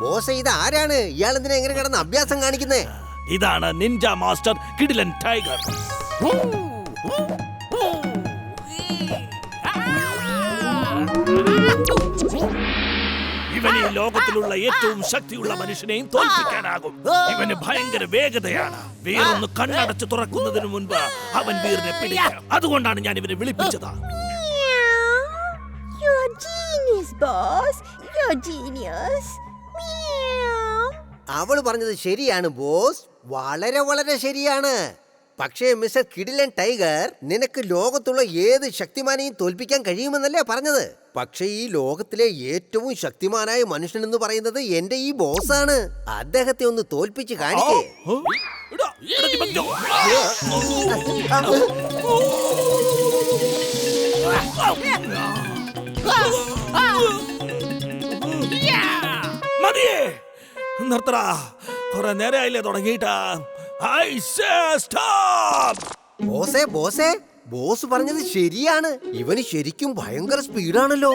Boss ഇത് ആരാണ്? ഇയാൾ എന്തിനാ എങ്ങനെ കിടന്ന് അഭ്യാസം കാണിക്കുന്നേ? ഇതാണ് നിഞ്ച മാസ്റ്റർ കിഡിലൻ ടൈഗർ. ഇവന് ഈ ലോകത്തിലുള്ള ഏറ്റവും ശക്തിയുള്ള മനുഷ്യനെയും തോൽപ്പിക്കാനാകും. ഇവന് ഭയങ്കര വേഗതയാണ്. വീറൊന്ന് കണ്ണടച്ച് തുറക്കുന്നതിന് മുൻപ് അവൻ വീറിനെ പിടിക്കാം. അതുകൊണ്ടാണ് ഞാൻ ഇവനെ വിളിപ്പിച്ചത്. അവള് പറഞ്ഞത് ശരിയാണ് ബോസ്, വളരെ വളരെ ശരിയാണ്. പക്ഷേ മിസ്റ്റർ കിഡിലൻ ടൈഗർ, നിനക്ക് ലോകത്തുള്ള ഏത് ശക്തിമാനെയും തോൽപ്പിക്കാൻ കഴിയുമെന്നല്ലേ പറഞ്ഞത്? പക്ഷേ ഈ ലോകത്തിലെ ഏറ്റവും ശക്തിമാനായ മനുഷ്യൻ എന്ന് പറയുന്നത് എന്റെ ഈ ബോസാണ്. അദ്ദേഹത്തെ ഒന്ന് തോൽപ്പിച്ച് കാണിക്കേ. മതിയേ, നിർത്തടാ. കുറെ നേരമായില്ലേ തുടങ്ങിയിട്ടാ. ബോസേ ബോസേ, ബോസ് പറഞ്ഞത് ശരിയാണ്. ഇവന് ശരിക്കും ഭയങ്കര സ്പീഡാണല്ലോ.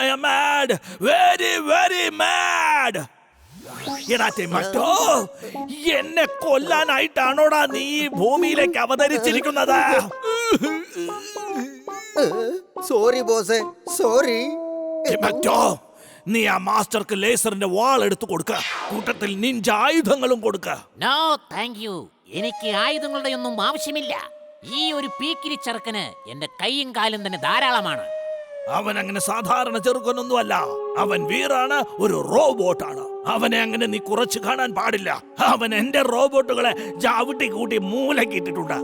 I am mad, very very mad. മറ്റോ എന്നെ കൊല്ലാനായിട്ടാണോടാ നീ ഭൂമിയിലേക്ക് അവതരിച്ചിരിക്കുന്നത്? Sorry ബോസേ, sorry. മറ്റോ നീ ആ മാസ്റ്റർക്ക് ലേസറിന്റെ വാൾ എടുത്തു കൊടുക്ക. കൂട്ടത്തിൽ നിഞ്ച ആയുധങ്ങളും കൊടുക്ക. നോ താങ്ക് യു, എനിക്ക് ആയുധങ്ങളുടെ ഒന്നും ആവശ്യമില്ല. ഈ ഒരു പീക്കിരി ചെറുക്കന് എന്റെ കൈയും കാലും തന്നെ ധാരാളമാണ്. അവൻ അങ്ങനെ സാധാരണ ചെറുക്കനൊന്നുമല്ല. അവൻ വീറാണ്, ഒരു റോബോട്ടാണ്. അവനെ അങ്ങനെ നീ കുറച്ച് കാണാൻ പാടില്ല. അവൻ എന്റെ റോബോട്ടുകളെ ചവിട്ടി കൂട്ടി മൂലക്കിട്ടിട്ടുണ്ട്.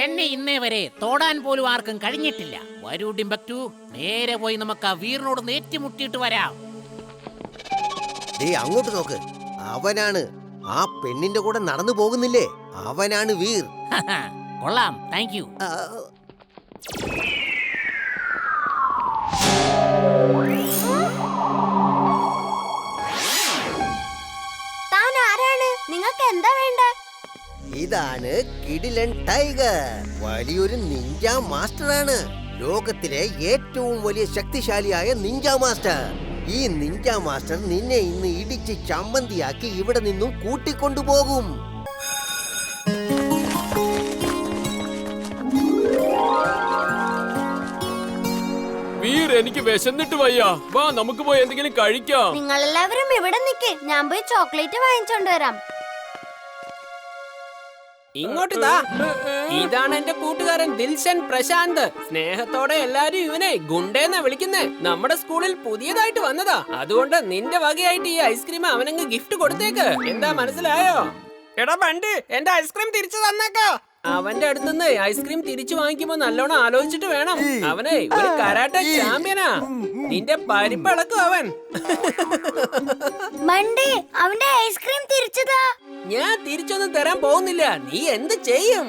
എന്നെ ഇന്നേ വരെ തോടാൻ പോലും ആർക്കും കഴിഞ്ഞിട്ടില്ല. വരൂ ഡിംബക്ടു, നേരെ പോയി നമുക്ക് ആ വീറിനോട് ഏറ്റുമുട്ടിയിട്ട് വരാം. അങ്ങോട്ട് നോക്ക്, അവനാണ് ആ പെണ്ണിന്റെ കൂടെ നടന്നു പോകുന്നില്ലേ, അവനാണ് വീർ. കൊള്ളാം, താങ്ക് യു. താൻ ആരാണ്? നിങ്ങൾക്ക് എന്താ വേണ്ട? ഇതാണ് കിഡിലൻ ടൈഗർ, വലിയൊരു നിഞ്ച മാസ്റ്ററാണ്. ലോകത്തിലെ ഏറ്റവും വലിയ ശക്തിശാലിയായ നിഞ്ച മാസ്റ്റർ. ഈ നിഞ്ച മാസ്റ്റർ നിന്നെ ഇന്ന് ഇടിച്ച് ചമ്മന്തിയാക്കി ഇവിടെ നിന്നും കൂട്ടിക്കൊണ്ടുപോകും. വീർ, എനിക്ക് വിശന്നിട്ട് വയ്യ. വാ, നമുക്ക് പോയി എന്തെങ്കിലും കഴിക്കാം. നിങ്ങൾ എല്ലാവരും ഇവിടെ നിൽക്ക്, ഞാൻ പോയി ചോക്ലേറ്റ് വാങ്ങിച്ചോണ്ട് വരാം. ഇങ്ങോട്ട് താ. ഇതാണ് എന്റെ കൂട്ടുകാരൻ ദിൽഷൻ പ്രശാന്ത്. സ്നേഹത്തോടെ എല്ലാരും ഇവനെ ഗുണ്ടേന്നാ വിളിക്കുന്നേ. നമ്മുടെ സ്കൂളിൽ പുതിയതായിട്ട് വന്നതാ. അതുകൊണ്ട് നിന്റെ വകയായിട്ട് ഈ ഐസ്ക്രീം അവനങ്ങ് ഗിഫ്റ്റ് കൊടുത്തേക്ക്. എന്താ മനസ്സിലായോ? എടാ ബണ്ട്, എന്റെ ഐസ്ക്രീം തിരിച്ചു തന്നേക്കോ. അവന്റെ അടുത്തുനിന്ന് ഐസ്ക്രീം തിരിച്ചു വാങ്ങിക്കുമ്പോ നല്ലോണം ആലോചിച്ചിട്ട് വേണം. അവനെ ഒരു കരാട്ടെ ചാമ്പ്യനാ. നിന്റെ പരിപ്പിളക്കും അവൻ. മണ്ടേ, അവന്റെ ഐസ്ക്രീം തിരിച്ചതാ. ഞാൻ തിരിച്ചൊന്നും തരാൻ പോകുന്നില്ല. നീ എന്ത് ചെയ്യും?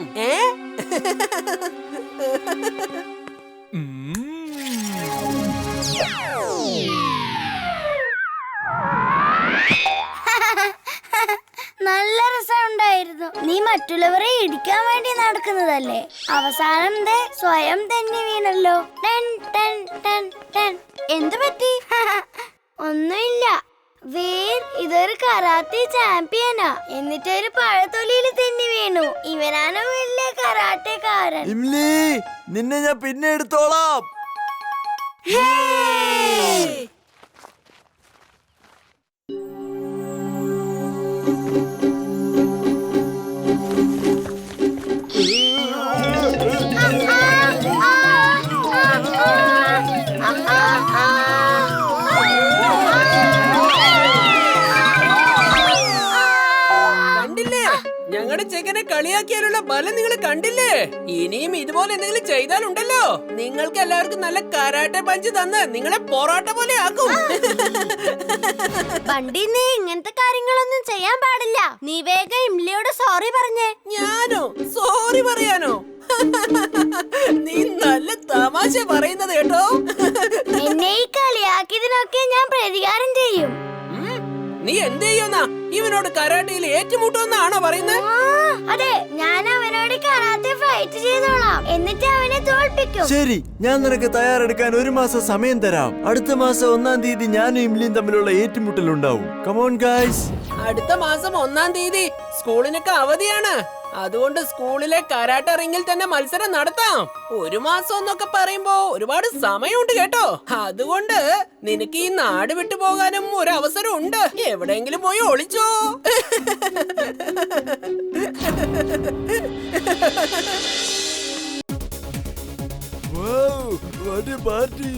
നല്ല രസമുണ്ടായിരുന്നു. നീ മറ്റുള്ളവരെ ഇടിക്കാൻ വേണ്ടി നടക്കുന്നതല്ലേ, അവസാനം സ്വയം തന്നെ വീണല്ലോ. എന്തു പറ്റി? ഒന്നുമില്ല. വീർ ഇതൊരു കരാത്തെ ചാമ്പ്യനാ, എന്നിട്ടൊരു പഴത്തൊലിയിൽ തന്നെ വീണു. ഇവനാണ് വലിയ കരാട്ടക്കാരൻ. നിന്നെ ഞാൻ പിന്നെ എടുത്തോളാം. ഞങ്ങളുടെ ചെക്കനെ കളിയാക്കിയാലുള്ള ബലം നിങ്ങൾ കണ്ടില്ലേ? ഇനിയും ഇതുപോലെ എന്തെങ്കിലും ചെയ്താലുണ്ടല്ലോ, നിങ്ങൾക്ക് എല്ലാവർക്കും നല്ല കരാട്ടെ പഞ്ച് തന്ന് നിങ്ങളെ പൊറോട്ട പോലെ ആക്കും. ബണ്ടി, നീ ഇങ്ങനത്തെ കാര്യങ്ങളൊന്നും ചെയ്യാൻ പാടില്ല. നീ വേഗം ഇംലിയോട് സോറി പറഞ്ഞേ. ഞാനോ സോറി പറയാനോ? നീ നല്ല തമാശ പറയുന്നത് കേട്ടോ. എന്നെ ഈ കളിയാക്കിയതിനൊക്കെ ഞാൻ പ്രതികാരം ചെയ്യും. നീ എന്ത് ചെയ്യുന്ന? ഇവനോട് കരാട്ടയിൽ ഏറ്റുമുട്ടുമെന്നാണോ പറയുന്നത്? അതെ, ഞാൻ അവനോട് കരാട്ടെ ഫൈറ്റ് ഫൈറ്റ് ചെയ്തോളാം. എന്നിട്ട് അവനെ തോൽപ്പിക്കും. ശരി, ഞാൻ നിനക്ക് തയ്യാറെടുക്കാൻ 1 മാസം സമയം തരാം. അടുത്ത മാസം 1-ാം തീയതി ഞാനും ഇംലിയും തമ്മിലുള്ള ഏറ്റുമുട്ടൽ ഉണ്ടാവും. Come on guys. അടുത്ത മാസം 1-ാം തീയതി സ്കൂളിനൊക്കെ അവധിയാണ്. അതുകൊണ്ട് സ്കൂളിലെ കരാട്ട റിംഗിൽ തന്നെ മത്സരം നടത്താം. 1 മാസം എന്നൊക്കെ പറയുമ്പോ ഒരുപാട് സമയമുണ്ട് കേട്ടോ. അതുകൊണ്ട് നിനക്ക് ഈ നാട് വിട്ടു പോകാനും ഒരു അവസരം ഉണ്ട്. എവിടെയെങ്കിലും പോയി ഒളിച്ചോ. Wow, what a party!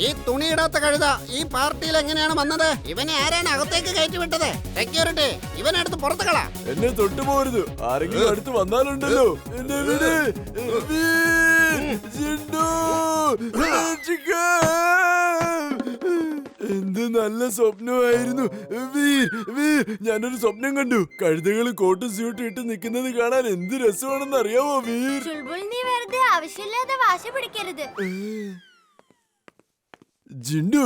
ഈ തുണിയിടാത്ത കഴുത ഈ പാർട്ടിയിൽ എങ്ങനെയാണ് വന്നത്? ഇവനെ ആരാണ് അകത്തേക്ക് കയറ്റി വിട്ടത്? സെക്യൂരിറ്റി, ഇവനടുത്ത് പുറത്തു കളാ. എന്നെ തൊട്ടു പോരുത്. ആരെങ്കിലും അടുത്ത് വന്നാലുണ്ടല്ലോ. എന്നെ വിട്. എന്ത് നല്ല സ്വപ്നമായിരുന്നു. വീർ വീർ, ഞാനൊരു സ്വപ്നം കണ്ടു. കഴുതകൾ കോട്ടും സ്യൂട്ടും ഇട്ട് നിൽക്കുന്നത് കാണാൻ എന്ത് രസമാണെന്ന് അറിയാമോ വീർ? ചുൾബുൾ, നീ വെറുതെ ആവശ്യമില്ലാതെ വാശി പിടിക്കരുത്. ജിണ്ടു,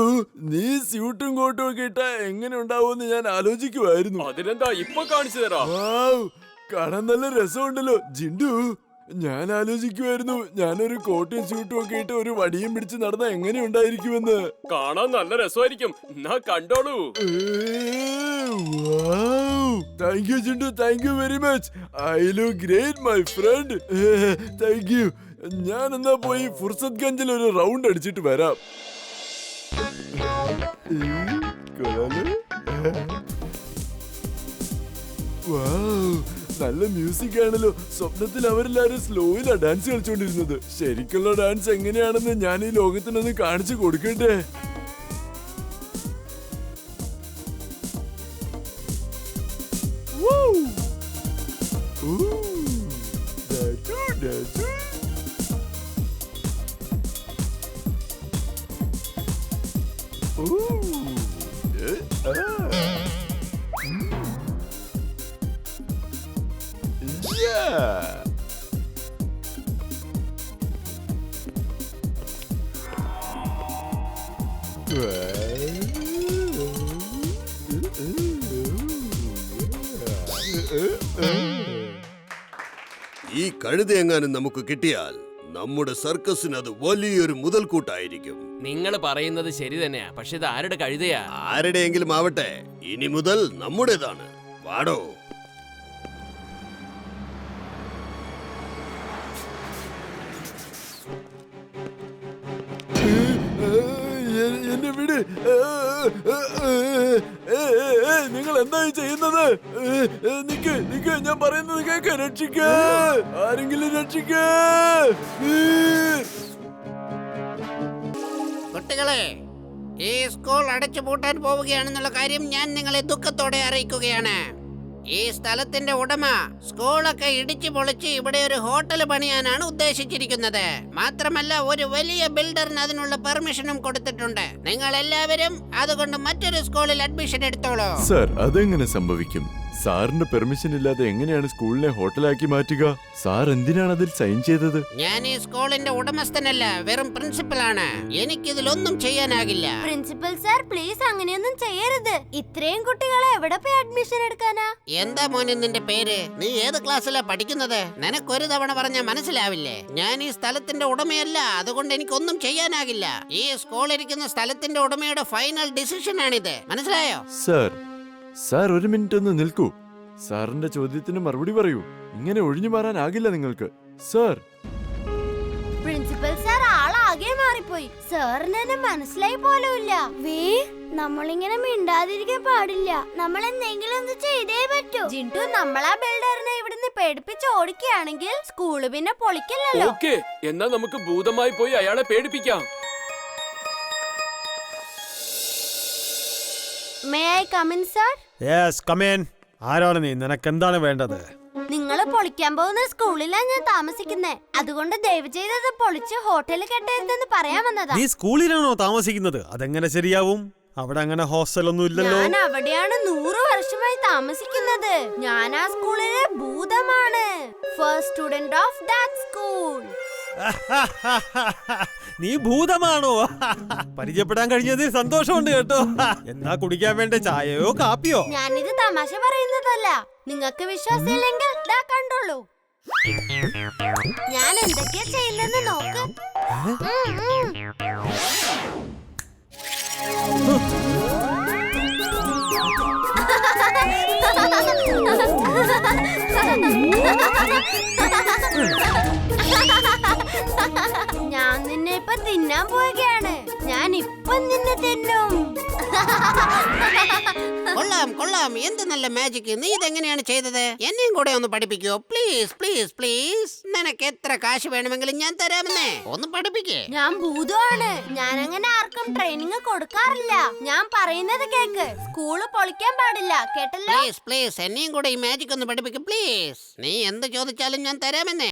നീ സ്യൂട്ടും കോട്ടും ഒക്കെ ഇട്ടാ എങ്ങനെ ഉണ്ടാവുമെന്ന് ഞാൻ ആലോചിക്കുമായിരുന്നു. അതിനെന്താ ഇപ്പൊ കാണിച്ചു തരാം. കാണാൻ നല്ല രസമുണ്ടല്ലോ. ജിണ്ടു, ഞാൻ ആലോചിക്കുമായിരുന്നു ഞാനൊരു കോട്ടും സ്യൂട്ടും ഒക്കെ ഇട്ട് ഒരു വടിയും പിടിച്ച് നടന്ന എങ്ങനെ ഉണ്ടായിരിക്കുമെന്ന്. കാണാൻ നല്ല രസമായിരിക്കും. എന്നാ കണ്ടോളൂ. Thank you Jintu, thank you very much. I look great my friend. Thank you. ഞാൻ എന്നാ പോയി ഫുർസത് ഗഞ്ചിൽ ഒരു റൗണ്ട് അടിച്ചിട്ട് വരാം. നല്ല മ്യൂസിക് ആണല്ലോ. സ്വപ്നത്തിൽ അവരെല്ലാരും സ്ലോയിലാ ഡാൻസ് കളിച്ചോണ്ടിരുന്നത്. ശരിക്കുള്ള ഡാൻസ് എങ്ങനെയാണെന്ന് ഞാൻ ഈ ലോകത്തിനൊന്ന് കാണിച്ചു കൊടുക്കട്ടെ. ഈ കഴുതയെങ്ങാനും നമുക്ക് കിട്ടിയാൽ നമ്മുടെ സർക്കസിന് അത് വലിയൊരു മുതൽക്കൂട്ടായിരിക്കും. നിങ്ങൾ പറയുന്നത് ശരി തന്നെയാ. പക്ഷെ ഇത് ആരുടെ കഴുതയാ? ആരുടെയെങ്കിലും ആവട്ടെ, ഇനി മുതൽ നമ്മുടേതാണ്. വാടോ. എന്നെ വിട്. നിങ്ങൾ എന്തായി ചെയ്യുന്നത്? നിക്ക് നിക്ക്, ഞാൻ പറയുന്നത് കേക്ക്. രക്ഷിക്ക, ആരെങ്കിലും രക്ഷിക്ക. കുട്ടികളെ, ഈ സ്കൂൾ അടച്ചുപൂട്ടാൻ പോവുകയാണെന്നുള്ള കാര്യം ഞാൻ നിങ്ങളെ ദുഃഖത്തോടെ അറിയിക്കുകയാണ്. ഈ സ്ഥലത്തിന്റെ ഉടമ സ്കൂളൊക്കെ ഇടിച്ചു പൊളിച്ച് ഇവിടെ ഒരു ഹോട്ടൽ പണിയാനാണ് ഉദ്ദേശിച്ചിരിക്കുന്നത്. മാത്രമല്ല ഒരു വലിയ ബിൽഡറിന് അതിനുള്ള പെർമിഷനും കൊടുത്തിട്ടുണ്ട്. നിങ്ങൾ എല്ലാവരും അതുകൊണ്ട് മറ്റൊരു സ്കൂളിൽ അഡ്മിഷൻ എടുത്തോളൂ. സർ, അതെങ്ങനെ സംഭവിക്കും? സാറിന്റെ പെർമിഷൻ ഇല്ലാതെ എങ്ങനെയാണ് സ്കൂളിനെ ഹോട്ടലാക്കി മാറ്റുക? സാർ എന്തിനാണ് അതിൽ സൈൻ ചെയ്തത്? ഞാൻ ഈ സ്കൂളിന്റെ ഉടമസ്ഥനല്ല, വെറും പ്രിൻസിപ്പലാണ്. എനിക്കിതിലൊന്നും ചെയ്യാനാകില്ല. പ്രിൻസിപ്പൽ സാർ, പ്ലീസ് അങ്ങനെയൊന്നും ചെയ്യരുത്. ഇത്രയും കുട്ടികളെ എവിടെ പോയി അഡ്മിഷൻ എടുക്കാനാ? എന്താ മോനെ നിന്റെ പേര്? നീ ഏത് ക്ലാസ്സിലാ പഠിക്കുന്നത്? നിനക്കൊരു തവണ പറഞ്ഞാൽ മനസ്സിലാവില്ലേ? ഞാൻ ഈ സ്ഥലത്തിന്റെ ഉടമയല്ല, അതുകൊണ്ട് എനിക്കൊന്നും ചെയ്യാനാകില്ല. ഈ സ്കൂൾ ഇരിക്കുന്ന സ്ഥലത്തിന്റെ ഉടമയുടെ ഫൈനൽ ഡിസിഷൻ ആണിത്. മനസ്സിലായോ? സാർ ഒരു മിനിറ്റ് ഒന്ന് നിൽക്കൂ. സാറിന്റെ ചോദ്യത്തിന് മറുപടി പറയൂ. ഇങ്ങനെ ഒഴിഞ്ഞു മാറാനാകില്ല നിങ്ങൾക്ക്. സാർ, പ്രിൻസിപ്പൽ സാർ ആളാകെ മാറിപ്പോയി. സാറിന് എന്നെ മനസ്സിലായി പോലുമില്ല. നമ്മളിങ്ങനെ മിണ്ടാതിരിക്കാൻ പാടില്ല. നമ്മൾ എന്തെങ്കിലും ഒന്ന് ചെയ്തേ പറ്റൂ. ജിൻഡു, നമ്മളാ ബിൽഡറിനെ ഇവിടുന്ന് പേടിപ്പിച്ച് ഓടിക്കുകയാണെങ്കിൽ സ്കൂള് പിന്നെ പൊളിക്കില്ലല്ലോ. ഓക്കേ, എന്നാ നമുക്ക് ഭൂതമായി പോയി അയാളെ പേടിപ്പിക്കാം. May I come in sir? Yes, come in. ആരാണ് നീ? നിനക്ക് എന്താണ് വേണ്ടത്? നിങ്ങൾ പൊളിക്കാൻ പോകുന്ന സ്കൂളിലാണ് ഞാൻ താമസിക്കുന്നേ. അതുകൊണ്ട് ദയവ് ചെയ്തത് പൊളിച്ച് ഹോട്ടൽ കെട്ടരുതെന്ന് പറയാൻ വന്നതാ. നീ സ്കൂളിലാണോ താമസിക്കുന്നത്? അതെങ്ങനെ ശരിയാവും? അവിടെ അങ്ങനെ ഹോസ്റ്റൽ ഒന്നും ഇല്ലല്ലോ. ഞാൻ അവിടെയാണ് 100 വർഷമായി താമസിക്കുന്നത്. ഞാൻ ആ സ്കൂളിലെ ഭൂതമാണ്. First student of that school. നീ ഭൂതമാണോ? പരിചയപ്പെടാൻ കഴിഞ്ഞതിൽ സന്തോഷമുണ്ട് കേട്ടോ. എന്നാ കുടിക്കാൻ വേണ്ട ചായയോ കാപ്പിയോ? ഞാനിത് തമാശ പറയുന്നതല്ല. നിങ്ങൾക്ക് വിശ്വാസമില്ലെങ്കിൽ ദാ കണ്ടോളൂ. ഞാൻ എന്തൊക്കെയാ ചെയ്യുന്നെന്ന് നോക്ക്. ഞാൻ നിന്നെ ഇപ്പൊ തിന്നാൻ പോവുകയാണ്. ഞാൻ ഇപ്പൊ നിന്നെ തിന്നും. കൊള്ളാം കൊള്ളാം, എന്ത് നല്ല മാജിക്. നീ ഇതെങ്ങനെയാണ് ചെയ്തത്? എന്നെയും കൂടെ ഒന്ന് പഠിപ്പിക്കോ പ്ലീസ് പ്ലീസ് പ്ലീസ്. നിനക്ക് എത്ര കാശ് വേണമെങ്കിലും ഞാൻ തരാമെന്നേ. ഒന്ന് പഠിപ്പിക്കേ. ഞാൻ ഭൂതമാണ്. ഞാൻ അങ്ങനെ ആർക്കും ട്രെയിനിങ് കൊടുക്കാറില്ല. ഞാൻ പറയുന്നത് കേക്ക്. സ്കൂള് പൊളിക്കാൻ പാടില്ല, കേട്ടല്ലോ? പ്ലീസ് പ്ലീസ്, എന്നെയും കൂടെ ഈ മാജിക് ഒന്ന് പഠിപ്പിക്കും പ്ലീസ്. നീ എന്ത് ചോദിച്ചാലും ഞാൻ തരാമെന്നേ.